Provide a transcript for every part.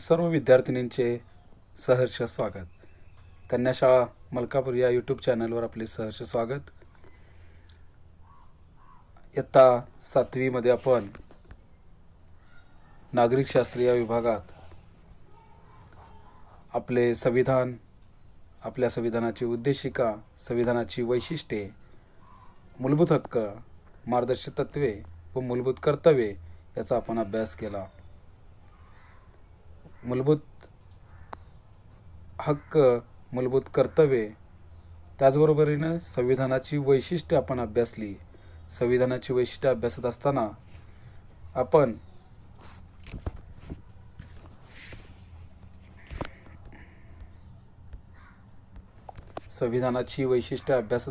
सर्व विद्यार्थिनींचे सहर्ष स्वागत. कन्याशाळा मलकापूर या यूट्यूब चॅनलवर आपले सहर्ष स्वागत. इयत्ता 7वी मध्ये आपण नागरिकशास्त्र या विभागात आपले संविधान, आपल्या संविधानाची उद्देशिका, संविधानाची वैशिष्ट्ये, मूलभूत हक्क, मार्गदर्शक तत्त्वे व मूलभूत कर्तव्ये याचा आपण अभ्यास केला. मूलभूत हक्क, मूलभूत कर्तव्ये, त्याचबरोबरीने संविधानाची वैशिष्ट्ये आपण अभ्यासली. संविधानाची वैशिष्ट्ये अभ्यासत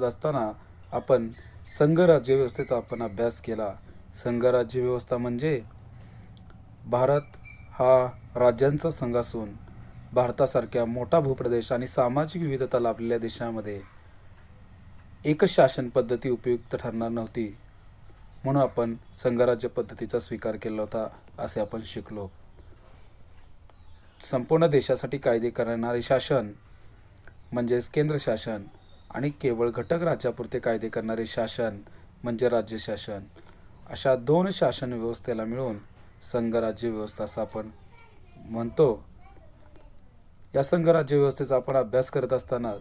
असताना आपण संघ राज्यव्यवस्थेचा आपण अभ्यास केला. संघ राज्यव्यवस्था म्हणजे भारत हा राज्यांचा संघ असून भारतासारख्या मोठा भूप्रदेश आणि सामाजिक विविधता लाभलेल्या देशामध्ये एकच शासन पद्धती उपयुक्त ठरणार नव्हती, म्हणून आपण संघराज्य पद्धतीचा स्वीकार केला होता असे आपण शिकलो. संपूर्ण देशासाठी कायदे करणारे शासन म्हणजेच केंद्र शासन आणि केवळ घटक राज्यापुरते कायदे करणारे शासन म्हणजे राज्य शासन, अशा दोन शासन व्यवस्थेला मिळून संघराज्य व्यवस्था असं आपण म्हणतो. या संघराज्य व्यवस्थेचा आपण अभ्यास करत असताना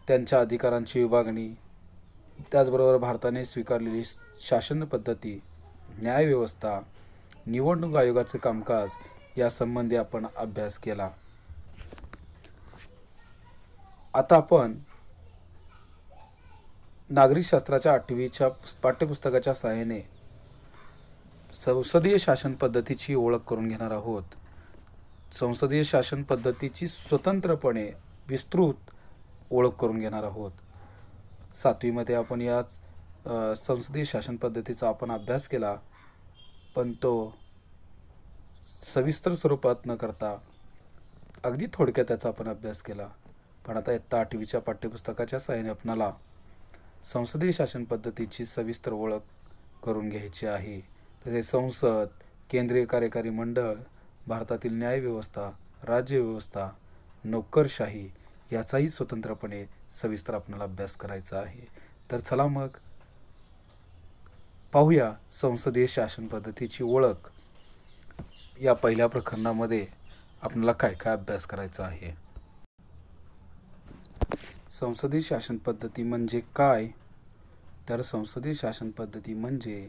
त्यांच्या अधिकारांची विभागणी, त्याचबरोबर भारताने स्वीकारलेली शासन पद्धती, न्यायव्यवस्था, निवडणूक आयोगाचे कामकाज यासंबंधी आपण अभ्यास केला. आता आपण नागरिकशास्त्राच्या 8वीच्या पाठ्यपुस्तकाच्या सहाय्याने संसदीय शासन पद्धतीची ओळख करून घेणार आहोत. संसदीय शासन पद्धतीची स्वतंत्रपणे विस्तृत ओळख करून घेणार आहोत. 7वी मध्ये आपण याच संसदीय शासन पद्धतीचा आपण अभ्यास केला, पण तो सविस्तर स्वरूपात न करता अगदी थोडक्यात त्याचा आपण अभ्यास केला. पण आता इयत्ता 8वीच्या पाठ्यपुस्तकाच्या सहाय्याने आपणाला संसदीय शासन पद्धतीची सविस्तर ओळख करून घ्यायची आहे. तसेच संसद, केंद्रीय कार्यकारी मंडळ, भारतातील न्यायव्यवस्था, राज्यव्यवस्था, नोकरशाही याचाही स्वतंत्रपणे सविस्तर आपल्याला अभ्यास करायचा आहे. तर चला मग पाहूया संसदीय शासन पद्धतीची ओळख या पहिल्या प्रकरणामध्ये आपल्याला काय काय अभ्यास करायचा आहे. संसदीय शासन पद्धती म्हणजे काय? तर संसदीय शासन पद्धती म्हणजे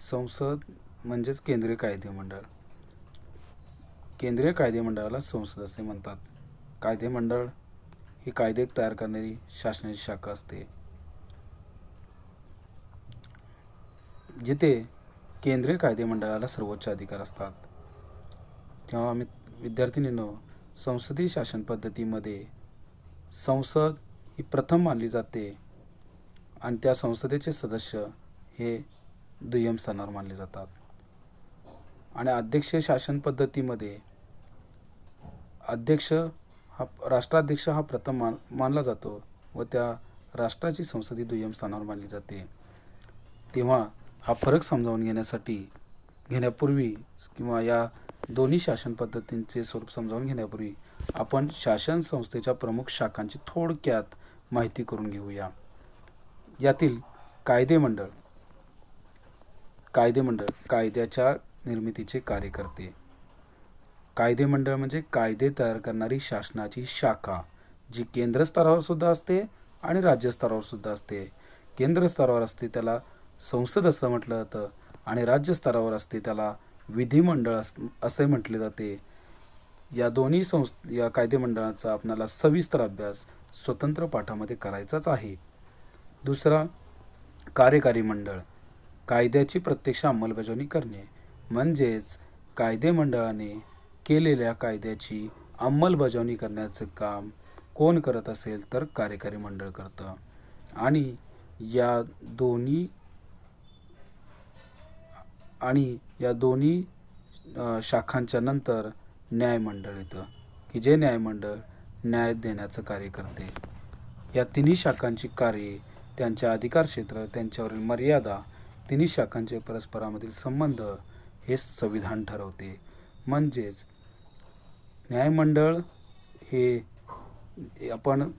संसद म्हणजेच केंद्रीय कायदेमंडळ. केंद्रीय कायदेमंडळाला संसद असे म्हणतात. कायदेमंडळ ही कायदे तयार करणारी शासनाची शाखा असते. जिथे केंद्रीय कायदेमंडळाला सर्वोच्च अधिकार असतात. तेव्हा आम्ही विद्यार्थिनींनो, संसदीय शासन पद्धतीमध्ये संसद ही प्रथम मानली जाते आणि त्या संसदेचे सदस्य हे दुय्यम स्थानावर मानले जातात. आणि अध्यक्षीय शासन पद्धतीमध्ये राष्ट्राध्यक्ष हा प्रथम मानला जातो व त्या राष्ट्राची संसद ही दुय्यम स्थानावर मानली जाते. तेव्हा हा फरक समजावून घेण्यापूर्वी किंवा या दोन्ही शासन पद्धतींचे स्वरूप समजावून घेण्यापूर्वी आपण शासन संस्थेच्या प्रमुख शाखांची थोडक्यात माहिती करून घेऊया. यातील कायदेमंडळ कायद्याच्या निर्मितीचे कार्य करते. कायदेमंडळ म्हणजे कायदे तयार करणारी शासनाची शाखा, जी केंद्र स्तरावर सुद्धा असते आणि राज्य स्तरावर सुद्धा असते. केंद्र स्तरावर असते त्याला संसद असं म्हटलं जातं आणि राज्य स्तरावर असते त्याला विधिमंडळ असे म्हटले जाते. या दोन्ही या कायदेमंडळाचा आपल्याला सविस्तर अभ्यास स्वतंत्र पाठामध्ये करायचाच आहे. दुसरा, कार्यकारी मंडळ. कायद्याची प्रत्यक्ष अंमलबजावणी करणे म्हणजेच कायदेमंडळाने केलेल्या कायद्याची अंमलबजावणी करण्याचं काम कोण करत असेल तर कार्यकारी मंडळ करतं. आणि या दोन्ही शाखांच्या नंतर न्यायमंडळ येतं की जे न्यायमंडळ न्याय देण्याचं कार्य करते. या तिन्ही शाखांची कार्ये, त्यांच्या अधिकार क्षेत्र, त्यांच्यावरील मर्यादा, तिन्ही शाखांचे परस्परामधील संबंध हे संविधान ठरवते. म्हणजेच न्यायमंडळ हे आपण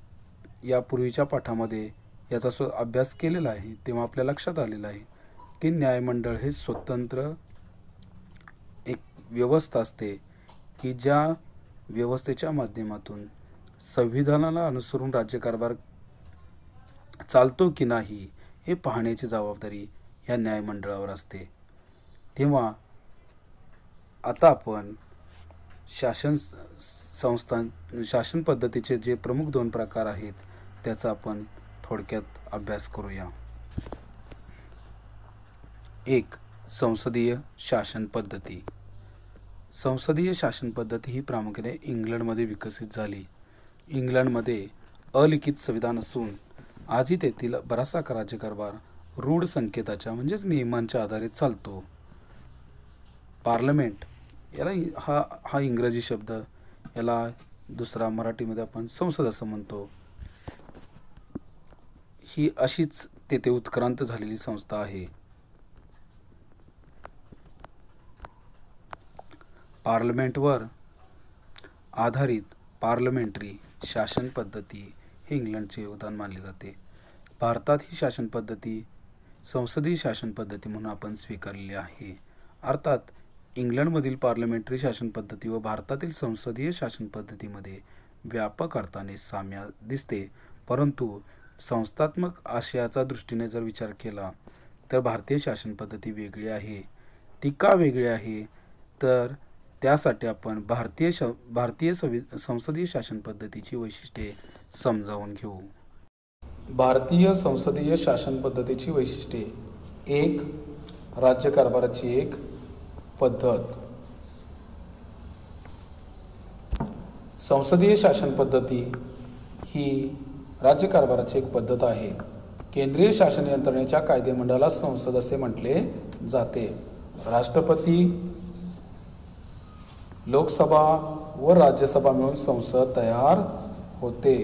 यापूर्वीच्या पाठामध्ये याचा अभ्यास केलेला आहे, तेव्हा आपल्या लक्षात आलेलं आहे की न्यायमंडळ हे स्वतंत्र एक व्यवस्था असते की ज्या व्यवस्थेच्या माध्यमातून संविधानाला अनुसरून राज्यकारभार चालतो की नाही हे पाहण्याची जबाबदारी या न्यायमंडळावर असते. तेव्हा आता आपण शासन पद्धतीचे जे प्रमुख 2 प्रकार आहेत त्याचा आपण थोडक्यात अभ्यास करूया. 1. संसदीय शासन पद्धती. संसदीय शासन पद्धती ही प्रामुख्याने इंग्लंडमध्ये विकसित झाली. इंग्लंडमध्ये अलिखित संविधान असून आजही तेथील बराचसा राज्यकारभार रूढ संकेताच्या म्हणजेच नियमांच्या आधारे चालतो. पार्लमेंट याला हा इंग्रजी शब्द, याला दुसरा मराठीमध्ये आपण संसद असं म्हणतो. ही अशीच तेथे उत्क्रांत झालेली संस्था आहे. पार्लमेंटवर आधारित पार्लमेंटरी शासन पद्धती हे इंग्लंडचे योगदान मानले जाते. भारतात ही शासन पद्धती संसदीय शासन पद्धती म्हणून आपण स्वीकारलेली आहे. अर्थात इंग्लंडमधील पार्लमेंटरी शासन पद्धती व भारतातील संसदीय शासन पद्धतीमध्ये व्यापक अर्थाने साम्य दिसते, परंतु संस्थात्मक आशयाचा दृष्टीने जर विचार केला तर भारतीय शासन पद्धती वेगळी आहे. ती का वेगळी आहे तर त्यासाठी आपण भारतीय संसदीय शासन पद्धतीची वैशिष्ट्ये समजावून घेऊ. भारतीय संसदीय शासन पद्धतीची वैशिष्ट्ये. 1. राज्यकारभाराची एक पद्धत. संसदीय शासन पद्धती ही राज्यकारभाराची एक पद्धत आहे. केंद्रीय शासन यंत्रणेच्या कायदेमंडळाला संसद असे म्हटले जाते. राष्ट्रपती, लोकसभा व राज्यसभा मिळून संसद तयार होते.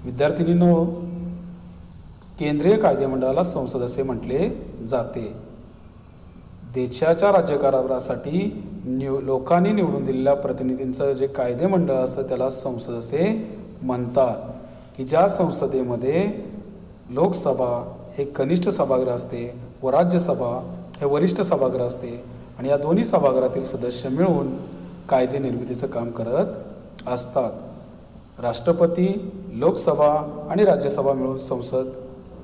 विद्यार्थिनींनो, केंद्रीय कायदेमंडळाला संसद असे म्हटले जाते. देशाच्या राज्यकारभारासाठी लोकांनी निवडून दिलेल्या प्रतिनिधींचं जे कायदेमंडळ असतं त्याला संसद असे म्हणतात, की ज्या संसदेमध्ये लोकसभा हे कनिष्ठ सभागृह असते व राज्यसभा हे वरिष्ठ सभागृह असते आणि या दोन्ही सभागृहातील सदस्य मिळून कायदे निर्मितीचं काम करत असतात. राष्ट्रपती, लोकसभा आणि राज्यसभा मिळून संसद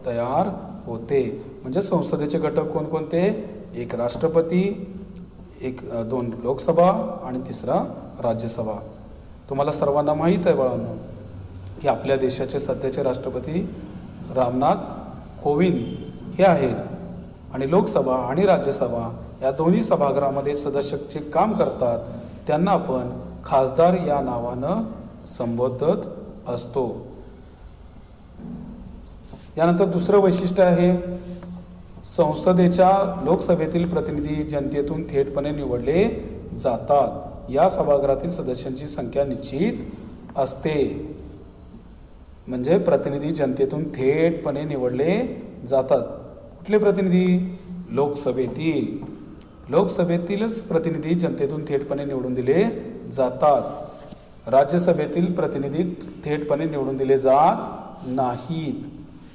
तयार होते. म्हणजे संसदेचे घटक कोणकोणते? 1 राष्ट्रपती, 2 लोकसभा आणि 3 राज्यसभा. तुम्हाला सर्वांना माहीत आहे बाळांनो की आपल्या देशाचे सध्याचे राष्ट्रपती रामनाथ कोविंद हे आहेत आणि लोकसभा आणि राज्यसभा या दोन्ही सभागृहामध्ये सदस्याचे काम करतात. त्यांना आपण खासदार या नावानं संबोधत असतो. यानंतर दुसरं वैशिष्ट्य आहे संसदेच्या लोकसभेतील प्रतिनिधी जनतेतून थेटपणे निवडले जातात. या सभागृहातील सदस्यांची संख्या निश्चित असते. म्हणजे प्रतिनिधी जनतेतून थेटपणे निवडले जातात. कुठले प्रतिनिधी? लोकसभेतीलच प्रतिनिधी जनतेतून थेटपणे निवडून दिले जातात. राज्यसभेतील प्रतिनिधी थेटपणे निवडून दिले जात नाहीत.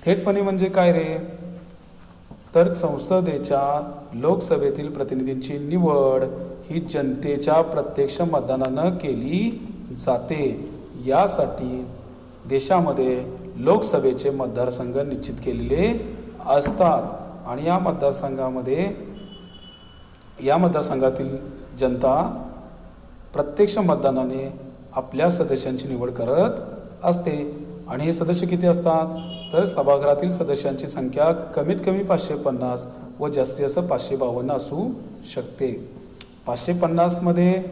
थेटपणे म्हणजे काय रे? तर संसदेच्या लोकसभेतील प्रतिनिधींची निवड ही जनतेच्या प्रत्यक्ष मतदानानं केली जाते. यासाठी देशामध्ये लोकसभेचे मतदारसंघ निश्चित केलेले असतात आणि या मतदारसंघातील जनता प्रत्यक्ष मतदानाने आपल्या सदस्यांची निवड करत असते. आणि हे सदस्य किती असतात? तर सभागृहातील सदस्यांची संख्या कमीत कमी 550 व जास्तीत जास्त 552 असू शकते. 550 मध्ये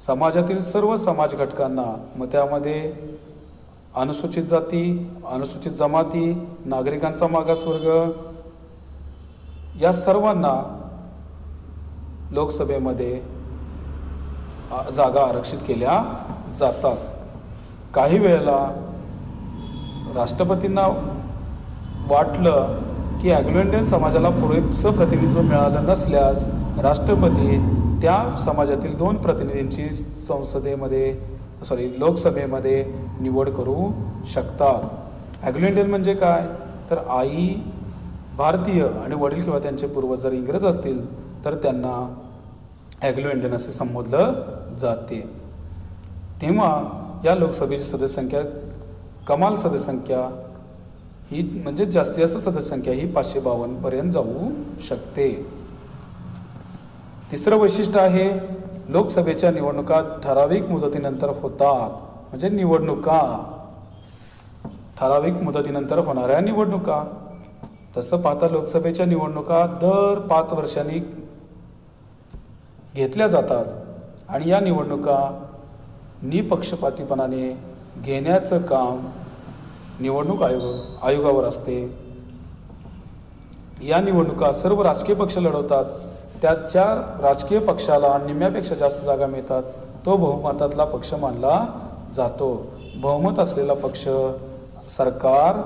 समाजातील सर्व समाज घटकांना, मग त्यामध्ये अनुसूचित जाती, अनुसूचित जमाती, नागरिकांचा मागासवर्ग या सर्वांना लोकसभेमध्ये जागा आरक्षित केल्या जातात. काही वेळेला राष्ट्रपतींना वाटलं की ॲग्लो इंडियन समाजाला पुरेसं प्रतिनिधित्व मिळालं नसल्यास राष्ट्रपती त्या समाजातील 2 प्रतिनिधींची लोकसभेमध्ये निवड करू शकतात. अँग्लो इंडियन म्हणजे काय, तर आई भारतीय आणि वडील किंवा त्यांचे पूर्वज जर इंग्रज असतील तर त्यांना अँग्लो इंडियन असे संबोधलं जाते. तेव्हा या लोकसभेची सदस्यसंख्या, कमाल सदस्यसंख्या ही म्हणजे जास्तीत जास्त सदस्यसंख्या ही 552 पर्यंत जाऊ शकते. तिसरं वैशिष्ट्य आहे, लोकसभेच्या निवडणुका ठराविक मुदतीनंतर होतात. म्हणजे निवडणुका ठराविक मुदतीनंतर होणाऱ्या निवडणुका. तसं पाहता लोकसभेच्या निवडणुका दर 5 वर्षांनी घेतल्या जातात आणि या निवडणुका निपक्षपातीपणाने घेण्याचं काम निवडणूक आयोगावर असते. या निवडणुका सर्व राजकीय पक्ष लढवतात. त्यात ज्या राजकीय पक्षाला निम्म्यापेक्षा जास्त जागा मिळतात तो बहुमतातला पक्ष मानला जातो. बहुमत असलेला पक्ष सरकार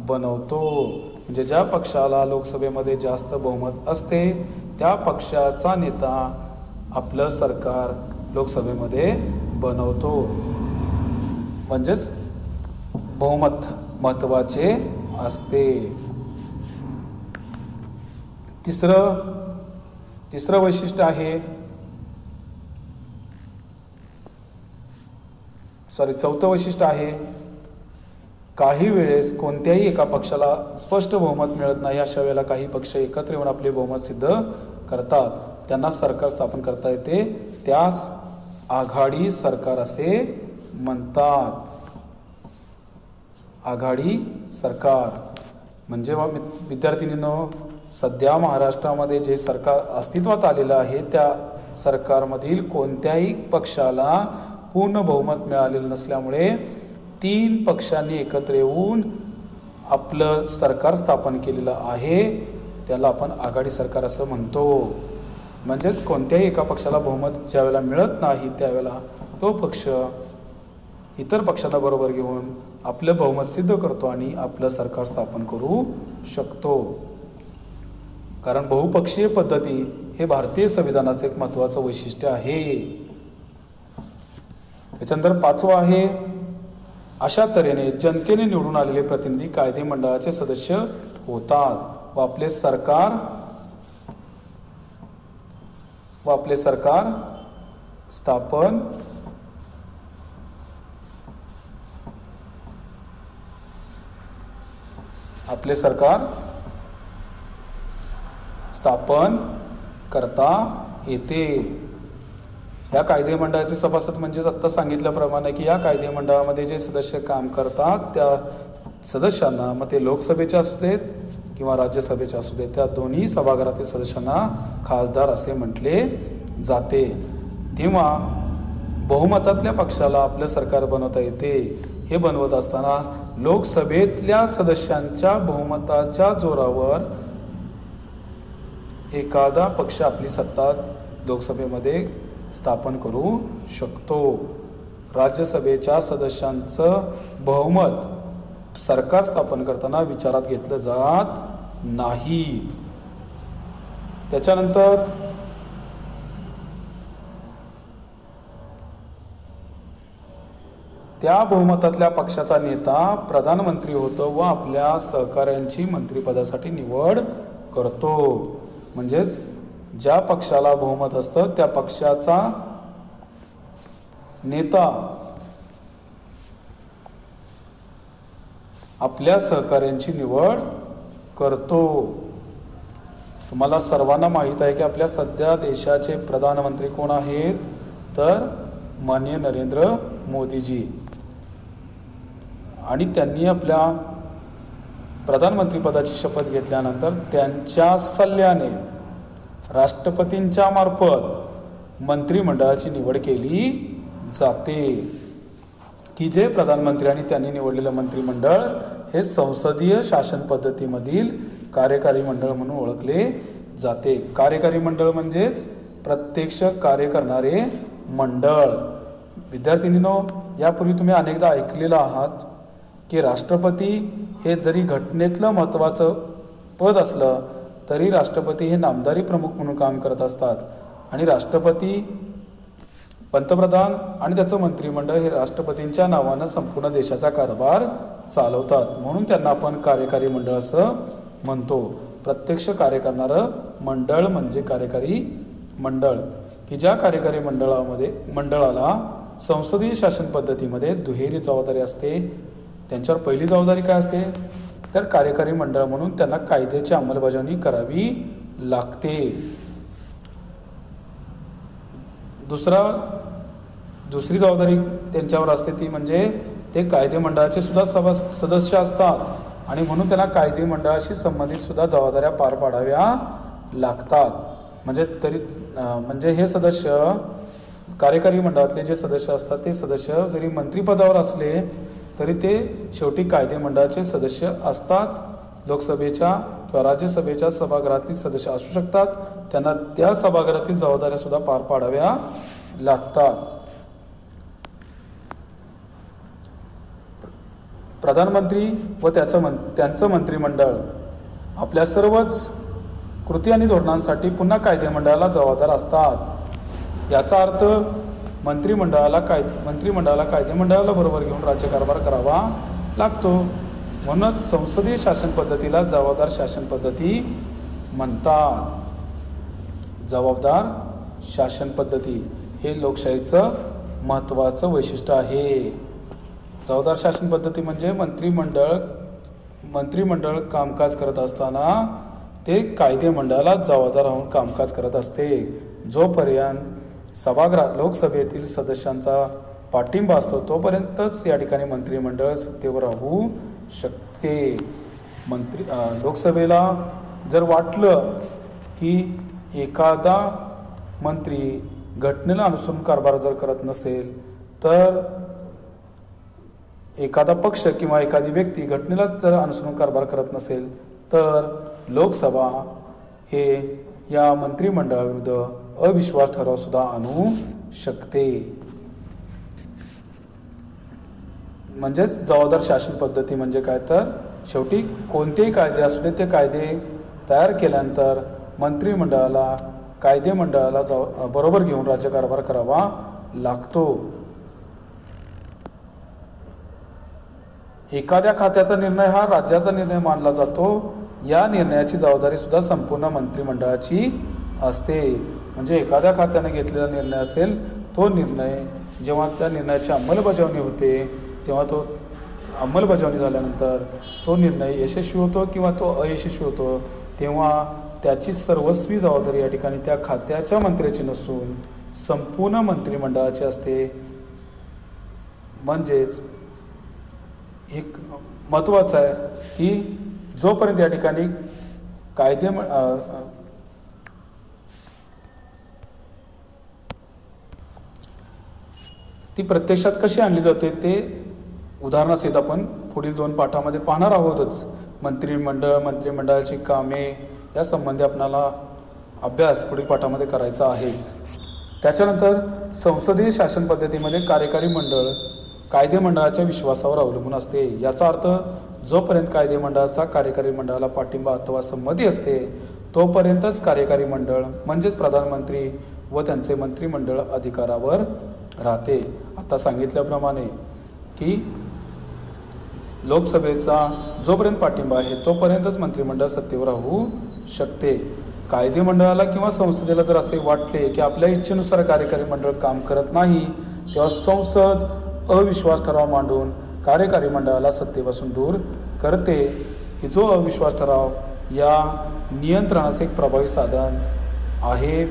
बनवतो. म्हणजे ज्या पक्षाला लोकसभेमध्ये जास्त बहुमत असते त्या पक्षाचा नेता आपलं सरकार लोकसभेमध्ये बनवतो. म्हणजेच बहुमत महत्त्वाचे असते. तिसरं वैशिष्ट्य आहे, चौथं वैशिष्ट्य आहे, काही वेळेस कोणत्याही एका पक्षाला स्पष्ट बहुमत मिळत नाही. अशा वेळेला काही पक्ष एकत्र येऊन आपले बहुमत सिद्ध करतात. त्यांना सरकार स्थापन करता येते. त्यास आघाडी सरकार असे म्हणतात. आघाडी सरकार म्हणजे विद्यार्थिनींनो, सध्या महाराष्ट्रामध्ये जे सरकार अस्तित्वात आलेलं आहे त्या सरकारमधील कोणत्याही पक्षाला पूर्ण बहुमत मिळालेलं नसल्यामुळे 3 पक्षांनी एकत्र येऊन आपलं सरकार स्थापन केलेलं आहे. त्याला आपण आघाडी सरकार असं म्हणतो. म्हणजेच कोणत्याही एका पक्षाला बहुमत ज्यावेळेला मिळत नाही त्यावेळेला तो पक्ष इतर पक्षांना बरोबर घेऊन आपलं बहुमत सिद्ध करतो आणि आपलं सरकार स्थापन करू शकतो. कारण बहुपक्षीय पद्धती हे भारतीय संविधानाचं एक महत्त्वाचं वैशिष्ट्य आहे. त्याच्यानंतर 5वं आहे, अशा तऱ्हेने जनतेने निवडून आलेले प्रतिनिधी कायदे मंडळाचे सदस्य होतात व आपले सरकार स्थापन करता येते. या कायदे मंडळाचे सभासद म्हणजे आत्ता सांगितल्याप्रमाणे की या कायदे मंडळामध्ये जे सदस्य काम करतात त्या सदस्यांना, मग ते लोकसभेचे असू देत किंवा राज्यसभेचे असू देत, त्या दोन्ही सभागृहातील सदस्यांना खासदार असे म्हटले जाते. तेव्हा बहुमतातल्या पक्षाला आपलं सरकार बनवता येते. हे बनवत असताना लोकसभेतल्या सदस्यांच्या बहुमताच्या जोरावर एखादा पक्ष आपली सत्ता लोकसभेमध्ये स्थापन करू शकतो. राज्यसभेच्या सदस्यांचं बहुमत सरकार स्थापन करताना विचारात घेतलं जात नाही. त्याच्यानंतर त्या बहुमतातल्या पक्षाचा नेता प्रधानमंत्री होतो व आपल्या सहकाऱ्यांची मंत्रिपदासाठी निवड करतो. म्हणजेच ज्या पक्षाला बहुमत असतं त्या पक्षाचा नेता आपल्या सहकाऱ्यांची निवड करतो. तुम्हाला सर्वांना माहीत आहे की आपल्या सध्या देशाचे प्रधानमंत्री कोण आहेत, तर माननीय नरेंद्र मोदीजी. आणि त्यांनी आपल्या प्रधानमंत्रीपदाची शपथ घेतल्यानंतर त्यांच्या सल्ल्याने राष्ट्रपतींच्या मार्फत मंत्रिमंडळाची निवड केली जाते. की जे प्रधानमंत्री आणि त्यांनी निवडलेलं मंत्रिमंडळ हे संसदीय शासन पद्धतीमधील कार्यकारी मंडळ म्हणून ओळखले जाते. कार्यकारी मंडळ म्हणजेच प्रत्यक्ष कार्य करणारे मंडळ. विद्यार्थिनींनो, यापूर्वी तुम्ही अनेकदा ऐकलेलं आहात की राष्ट्रपती हे जरी घटनेतलं महत्त्वाचं पद असलं तरी राष्ट्रपती हे नामधारी प्रमुख म्हणून काम करत असतात आणि राष्ट्रपती, पंतप्रधान आणि त्याचं मंत्रिमंडळ हे राष्ट्रपतींच्या नावानं संपूर्ण देशाचा कारभार चालवतात. म्हणून त्यांना आपण कार्यकारी मंडळ असं म्हणतो. प्रत्यक्ष कार्य करणारं मंडळ म्हणजे कार्यकारी मंडळ, की ज्या कार्यकारी मंडळाला संसदीय शासन पद्धतीमध्ये दुहेरी जबाबदारी असते. त्यांच्यावर पहिली जबाबदारी काय असते तर कार्यकारी मंडळ म्हणून त्यांना कायद्याची अंमलबजावणी करावी लागते. दुसरी जबाबदारी त्यांच्यावर असते ती म्हणजे ते कायदे मंडळाचे सुद्धा सदस्य असतात आणि म्हणून त्यांना कायदे मंडळाशी संबंधित सुद्धा जबाबदाऱ्या पार पाडाव्या लागतात. म्हणजे हे सदस्य, कार्यकारी मंडळातले जे सदस्य असतात ते सदस्य जरी मंत्रिपदावर असले तरी ते शेवटी कायदे मंडळाचे सदस्य असतात. लोकसभेच्या किंवा राज्यसभेच्या सभागृहातील सदस्य असू शकतात. त्यांना त्या सभागृहातील जबाबदाऱ्या सुद्धा पार पाडाव्या लागतात. प्रधानमंत्री व त्यांचं मंत्रिमंडळ आपल्या सर्वच कृती आणि धोरणांसाठी पुन्हा कायदेमंडळाला जबाबदार असतात. याचा अर्थ मंत्रिमंडळाला कायदेमंडळाला बरोबर घेऊन राज्यकारभार करावा लागतो. म्हणूनच संसदीय शासन पद्धतीला जबाबदार शासन पद्धती म्हणतात. जबाबदार शासन पद्धती हे लोकशाहीचं महत्त्वाचं वैशिष्ट्य आहे. जबाबदार शासन पद्धती म्हणजे मंत्रिमंडळ कामकाज करत असताना ते कायदेमंडळाला जबाबदार राहून कामकाज करत असते. जोपर्यंत लोकसभेतील सदस्यांचा पाठिंबा असतो तोपर्यंतच या ठिकाणी मंत्रिमंडळ सत्तेवर राहू शकते. लोकसभेला जर वाटलं की एखादा मंत्री घटनेला अनुसरून कारभार जर करत नसेल तर एखादा पक्ष किंवा एखादी व्यक्ती घटनेला जर अनुसरून कारभार करत नसेल तर लोकसभा हे या मंत्रिमंडळाविरुद्ध अविश्वास ठराव सुद्धा आणू शकते. म्हणजेच जबाबदार शासन पद्धती म्हणजे काय तर शेवटी कोणतेही कायदे असू दे ते कायदे तयार केल्यानंतर मंत्रिमंडळाला कायदेमंडळाला बरोबर घेऊन राज्यकारभार करावा लागतो. एखाद्या खात्याचा निर्णय हा राज्याचा निर्णय मानला जातो. या निर्णयाची जबाबदारी सुद्धा संपूर्ण मंत्रिमंडळाची असते. म्हणजे एखाद्या खात्याने घेतलेला निर्णय असेल तो निर्णय जेव्हा त्या निर्णयाची अंमलबजावणी होते तेव्हा तो अंमलबजावणी झाल्यानंतर तो निर्णय यशस्वी होतो किंवा तो अयशस्वी होतो तेव्हा त्याची सर्वस्वी जबाबदारी या ठिकाणी त्या खात्याच्या मंत्र्याची नसून संपूर्ण मंत्रिमंडळाची असते. म्हणजेच एक महत्त्वाचं आहे की जोपर्यंत या ठिकाणी ती प्रत्यक्षात कशी आणली जाते ते उदाहरणासहित आपण पुढील 2 पाठामध्ये पाहणार आहोतच. मंत्रिमंडळाची कामे या संबंधी आपणाला अभ्यास पुढील पाठामध्ये करायचा आहेच. त्याच्यानंतर संसदीय शासन पद्धतीमध्ये कार्यकारी मंडळ कायदेमंडळाच्या विश्वासावर अवलंबून असते. याचा अर्थ जोपर्यंत कायदेमंडळाचा कार्यकारी मंडळाला पाठिंबा अथवा संमती असते तोपर्यंतच कार्यकारी मंडळ म्हणजेच प्रधानमंत्री व त्यांचे मंत्रिमंडळ अधिकारावर राहते. आता सांगितल्याप्रमाणे की लोकसभेचा जोपर्यंत पाठिंबा आहे तोपर्यंतच मंत्रिमंडळ सत्तेवर राहू शकते. कायदेमंडळाला किंवा संसदेला जर असे वाटले की आपल्या इच्छेनुसार कार्यकारी मंडळ काम करत नाही तेव्हा संसद अविश्वास ठराव मांडून कार्यकारी मंडळाला सत्तेपासून दूर करते. की जो अविश्वास ठराव या नियंत्रणाचे एक प्रभावी साधन आहे.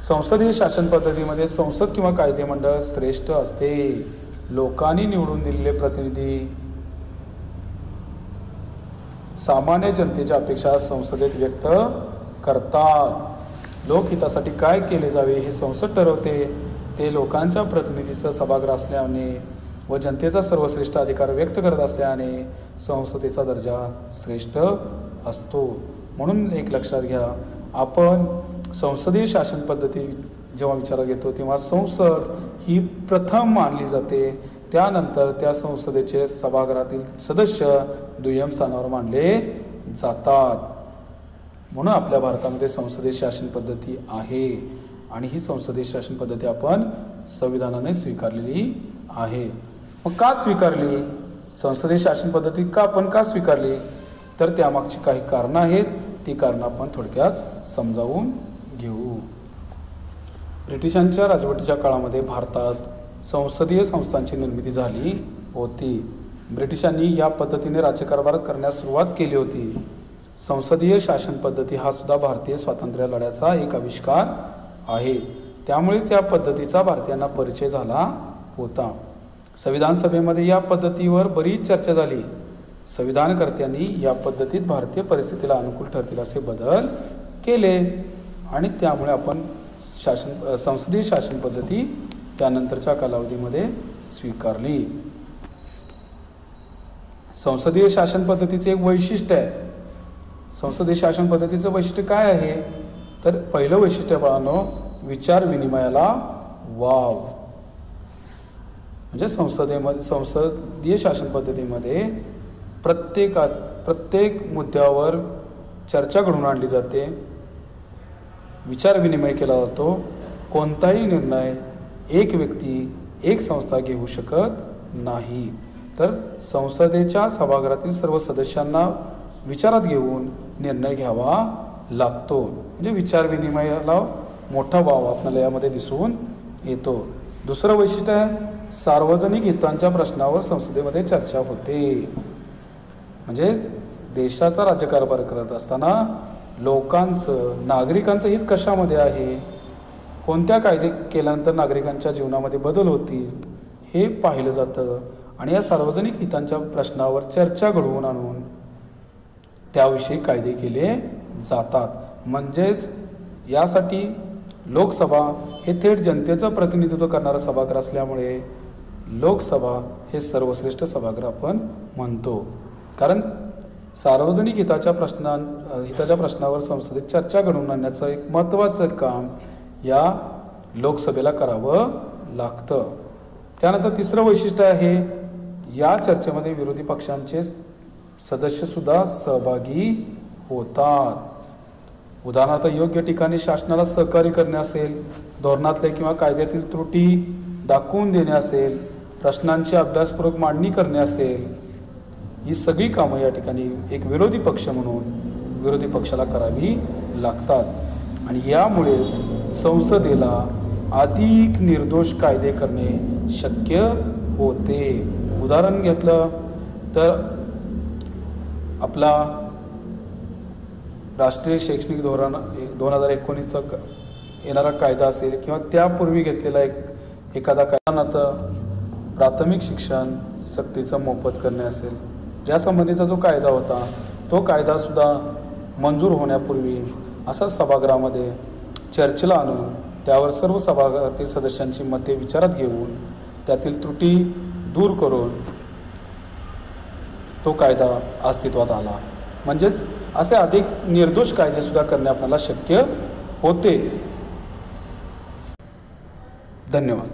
संसदीय शासन पद्धतीमध्ये संसद किंवा कायदेमंडळ श्रेष्ठ असते. लोकांनी निवडून दिलेले प्रतिनिधी सामान्य जनतेच्या अपेक्षा संसदेत व्यक्त करतात. लोकहितासाठी काय केले जावे हे संसद ठरवते. ते लोकांच्या प्रतिनिधीचं सभागृह असल्याने व जनतेचा सर्वश्रेष्ठ अधिकार व्यक्त करत असल्याने संसदेचा दर्जा श्रेष्ठ असतो. म्हणून एक लक्षात घ्या, आपण संसदीय शासन पद्धती जेव्हा विचारात घेतो तेव्हा संसद ही प्रथम मानली जाते. त्यानंतर त्या संसदेचे सभागृहातील सदस्य दुय्यम स्थानावर मानले जातात. म्हणून आपल्या भारतामध्ये संसदीय शासन पद्धती आहे आणि ही संसदीय शासन पद्धती आपण संविधानाने स्वीकारलेली आहे. मग का स्वीकारली संसदीय शासन पद्धती आपण का स्वीकारली तर त्यामागची काही कारणं आहेत. ती कारणं आपण थोडक्यात समजावून घेऊ. ब्रिटिशांच्या राजवटीच्या काळामध्ये भारतात संसदीय संस्थांची निर्मिती झाली होती. ब्रिटिशांनी या पद्धतीने राज्यकारभार करण्यास सुरुवात केली होती. संसदीय शासन पद्धती हा सुद्धा भारतीय स्वातंत्र्य लढ्याचा एक आविष्कार आहे. त्यामुळेच या पद्धतीचा भारतीयांना परिचय झाला होता. संविधान सभेमध्ये या पद्धतीवर बरीच चर्चा झाली. संविधानकर्त्यांनी या पद्धतीत भारतीय परिस्थितीला अनुकूल ठरतील असे बदल केले आणि त्यामुळे आपण संसदीय शासन पद्धती त्यानंतरच्या कालावधीमध्ये स्वीकारली. संसदीय शासन पद्धतीचे एक वैशिष्ट्य आहे. संसदीय शासन पद्धतीचं वैशिष्ट्य काय आहे तर पहिलं वैशिष्ट्य बाळांनो विचार विनिमयाला वाव. म्हणजे संसदीय शासन पद्धतीमध्ये प्रत्येक मुद्द्यावर चर्चा घडवून आणली जाते. विचार विनिमय केला जातो. कोणताही निर्णय एक व्यक्ती एक संस्था घेऊ शकत नाही. तर संसदेच्या सभागृहातील सर्व सदस्यांना विचारात घेऊन निर्णय घ्यावा लागतो. म्हणजे विचार विनिमयाला मोठा वाव आपल्याला यामध्ये दिसून येतो. दुसरं वैशिष्ट्य आहे सार्वजनिक हितांच्या प्रश्नावर संसदेमध्ये चर्चा होते. म्हणजे देशाचा राज्यकारभार करत असताना लोकांचं नागरिकांचं हित कशामध्ये आहे, कोणत्या कायदे केल्यानंतर नागरिकांच्या जीवनामध्ये बदल होतील हे पाहिलं जातं आणि या सार्वजनिक हितांच्या प्रश्नावर चर्चा घडवून आणून त्याविषयी कायदे केले जातात. म्हणजेच यासाठी लोकसभा हे थेट जनतेचं प्रतिनिधित्व करणारं सभागृह असल्यामुळे लोकसभा हे सर्वश्रेष्ठ सभागृह आपण म्हणतो. कारण सार्वजनिक हिताच्या प्रश्नावर संसदेत चर्चा घडवून आणण्याचं एक महत्त्वाचं काम या लोकसभेला करावं लागतं. त्यानंतर तिसरं वैशिष्ट्य आहे या चर्चेमध्ये विरोधी पक्षांचे सदस्यसुद्धा सहभागी होतात. उदाहरणार्थ योग्य ठिकाणी शासनाला सहकार्य करणे असेल, धोरणातले किंवा कायद्यातील त्रुटी दाखवून देणे असेल, प्रश्नांची अभ्यासपूर्वक मांडणी करणे असेल, ही सगळी कामं या ठिकाणी एक विरोधी पक्ष म्हणून विरोधी पक्षाला करावी लागतात. आणि यामुळेच संसदेला अधिक निर्दोष कायदे करणे शक्य होते. उदाहरण घेतलं तर आपला राष्ट्रीय शैक्षणिक धोरण 2019चा येणारा कायदा असेल किंवा त्यापूर्वी घेतलेला एखादा कायदा प्राथमिक शिक्षण सक्तीचं मोफत करणे असेल, ज्यासंबंधीचा जो कायदा होता तो कायदासुद्धा मंजूर होण्यापूर्वी असाच सभागृहामध्ये चर्चेला आणून त्यावर सर्व सभागृहातील सदस्यांची मते विचारात घेऊन त्यातील त्रुटी दूर करून तो कायदा अस्तित्वात आला. म्हणजेच असे अधिक निर्दोष कायदेसुद्धा करणे आपल्याला शक्य होते. धन्यवाद.